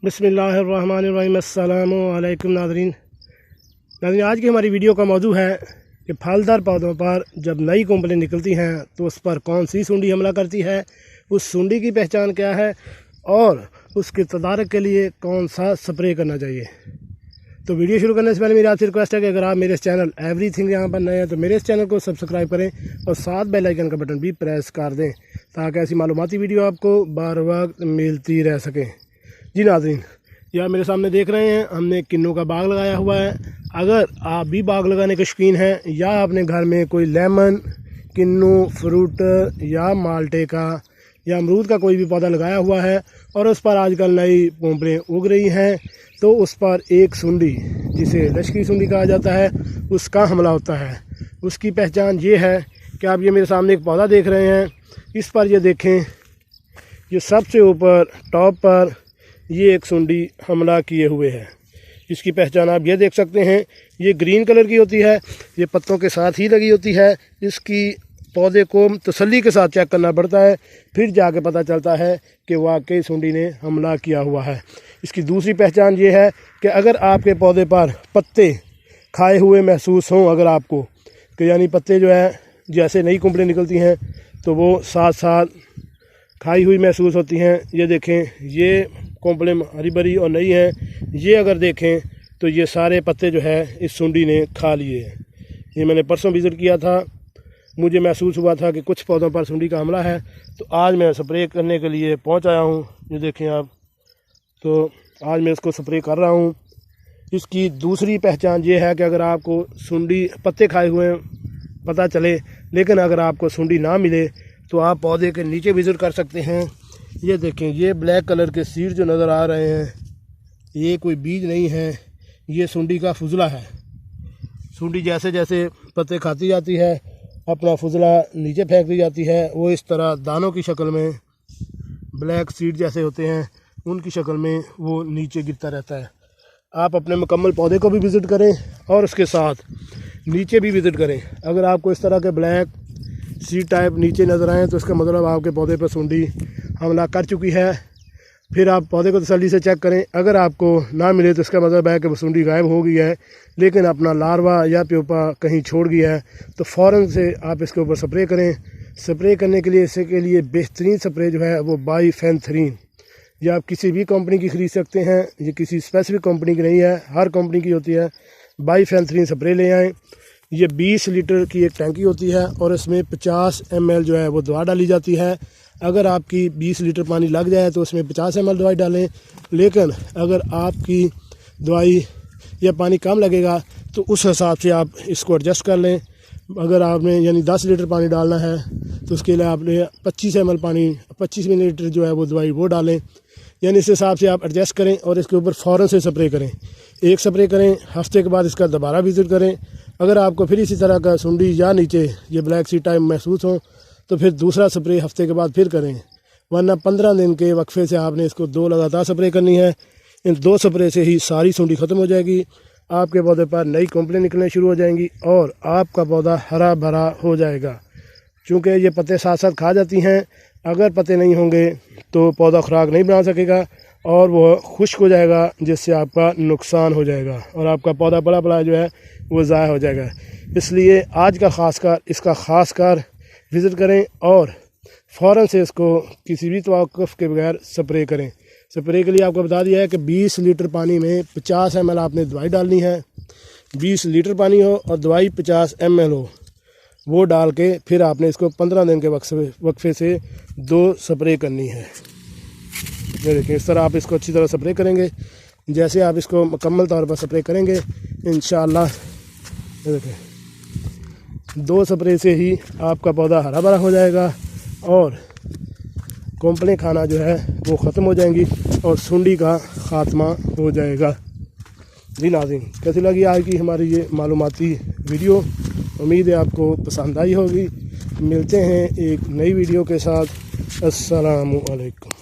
बिस्मिल्लाहिर्रहमानिर्रहीम। अस्सलामु अलैकुम नाज़रीन। आज की हमारी वीडियो का मौजू है कि फलदार पौधों पर जब नई कोंपलें निकलती हैं तो उस पर कौन सी सुंडी हमला करती है, उस सुंडी की पहचान क्या है और उसके तदारक के लिए कौन सा स्प्रे करना चाहिए। तो वीडियो शुरू करने से पहले मेरी आपसे रिक्वेस्ट है कि अगर आप मेरे इस चैनल एवरीथिंग यहाँ पर नए हैं तो मेरे इस चैनल को सब्सक्राइब करें और साथ बेल आइकन का बटन भी प्रेस कर दें ताकि ऐसी मालूमाती वीडियो आपको बार वक्त मिलती रह सकें। जी नाज़रीन, यह मेरे सामने देख रहे हैं, हमने किन्नू का बाग लगाया हुआ है। अगर आप भी बाग लगाने के शौकीन हैं या अपने घर में कोई लेमन, किन्नू, फ्रूट या माल्टे का या अमरूद का कोई भी पौधा लगाया हुआ है और उस पर आजकल नई कोंपलें उग रही हैं, तो उस पर एक सुंडी जिसे लश्करी सुंडी कहा जाता है उसका हमला होता है। उसकी पहचान ये है कि आप ये मेरे सामने एक पौधा देख रहे हैं, इस पर ये देखें, ये सबसे ऊपर टॉप पर ये एक सुंडी हमला किए हुए है। इसकी पहचान आप ये देख सकते हैं, ये ग्रीन कलर की होती है, ये पत्तों के साथ ही लगी होती है। इसकी पौधे को तसल्ली के साथ चेक करना पड़ता है, फिर जाके पता चलता है कि वाकई सुंडी ने हमला किया हुआ है। इसकी दूसरी पहचान ये है कि अगर आपके पौधे पर पत्ते खाए हुए महसूस हों, अगर आपको कि यानी पत्ते जो है जैसे नई कोंपलें निकलती हैं तो वो साथ साथ खाई हुई महसूस होती हैं। ये देखें, ये कोंपलें हरी भरी और नई हैं। ये अगर देखें तो ये सारे पत्ते जो है इस सुंडी ने खा लिए हैं। ये मैंने परसों विज़िट किया था, मुझे महसूस हुआ था कि कुछ पौधों पर सुंडी का हमला है, तो आज मैं स्प्रे करने के लिए पहुंच आया हूं। ये देखें आप, तो आज मैं इसको स्प्रे कर रहा हूं। इसकी दूसरी पहचान ये है कि अगर आपको सुंडी पत्ते खाए हुए पता चले, लेकिन अगर आपको सुंडी ना मिले तो आप पौधे के नीचे विज़िट कर सकते हैं। ये देखें, ये ब्लैक कलर के सीड जो नज़र आ रहे हैं, ये कोई बीज नहीं है, ये सुंडी का फुजला है। सुंडी जैसे जैसे पत्ते खाती जाती है अपना फुजला नीचे फेंकती जाती है, वो इस तरह दानों की शक्ल में, ब्लैक सीड जैसे होते हैं उनकी शक्ल में वो नीचे गिरता रहता है। आप अपने मुकम्मल पौधे को भी विज़िट करें और उसके साथ नीचे भी विज़िट करें। अगर आपको इस तरह के ब्लैक सीड टाइप नीचे नज़र आए तो इसका मतलब आपके पौधे पर सुंडी हमला कर चुकी है। फिर आप पौधे को तसल्ली से चेक करें, अगर आपको ना मिले तो इसका मतलब है कि वो सुंडी गायब हो गई है, लेकिन अपना लार्वा या प्यूपा कहीं छोड़ गया है, तो फ़ौरन से आप इसके ऊपर स्प्रे करें। स्प्रे करने के लिए इसके लिए बेहतरीन स्प्रे जो है वो बाइफेंथ्रीन, ये आप किसी भी कंपनी की ख़रीद सकते हैं, ये किसी स्पेसिफिक कंपनी की नहीं है, हर कंपनी की होती है। बाइफेंथ्रीन स्प्रे ले आएँ। ये 20 लीटर की एक टैंकी होती है और इसमें 50 ml जो है वो दवा डाली जाती है। अगर आपकी 20 लीटर पानी लग जाए तो उसमें 50 ml दवाई डालें, लेकिन अगर आपकी दवाई या पानी कम लगेगा तो उस हिसाब से आप इसको एडजस्ट कर लें। अगर आपने यानी 10 लीटर पानी डालना है तो उसके लिए आपने 25 ml पानी, 25 मिलीलीटर जो है वो दवाई वो डालें, यानी इस हिसाब से आप एडजस्ट करें और इसके ऊपर फ़ौरन से स्प्रे करें। एक स्प्रे करें, हफ्ते के बाद इसका दोबारा विज़िट करें। अगर आपको फिर इसी तरह का सुंडी या नीचे ये ब्लैक सी टाइप महसूस हो तो फिर दूसरा स्प्रे हफ्ते के बाद फिर करें, वरना 15 दिन के वक्फे से आपने इसको 2 लगातार स्प्रे करनी है। इन 2 स्प्रे से ही सारी सुंडी ख़त्म हो जाएगी, आपके पौधे पर नई कोंपलें निकलने शुरू हो जाएंगी और आपका पौधा हरा भरा हो जाएगा। चूँकि ये पत्ते साथ साथ खा जाती हैं, अगर पत्ते नहीं होंगे तो पौधा खुराक नहीं बना सकेगा और वो खुश्क हो जाएगा, जिससे आपका नुकसान हो जाएगा और आपका पौधा बड़ा बड़ा जो है वो ज़ाया हो जाएगा। इसलिए आज का इसका ख़ासकर विज़िट करें और फ़ौरन से इसको किसी भी तवक्कुफ़ के बगैर स्प्रे करें। स्प्रे के लिए आपको बता दिया है कि 20 लीटर पानी में 50 ml आपने दवाई डालनी है। 20 लीटर पानी हो और दवाई 50 ml हो, वो डाल के फिर आपने इसको 15 दिन के वक्फे से 2 स्प्रे करनी है। ये देखिए, इस तरह आप इसको अच्छी तरह स्प्रे करेंगे। जैसे आप इसको मुकम्मल तौर पर स्प्रे करेंगे इंशाअल्लाह, ये देखिए 2 स्प्रे से ही आपका पौधा हरा भरा हो जाएगा और कोंपलें खाना जो है वो ख़त्म हो जाएंगी और सुंडी का ख़ात्मा हो जाएगा। जी नाज़रीन, कैसी लगी आज की हमारी ये मालूमाती वीडियो? उम्मीद है आपको पसंद आई होगी। मिलते हैं एक नई वीडियो के साथ। अस्सलामु अलैकुम।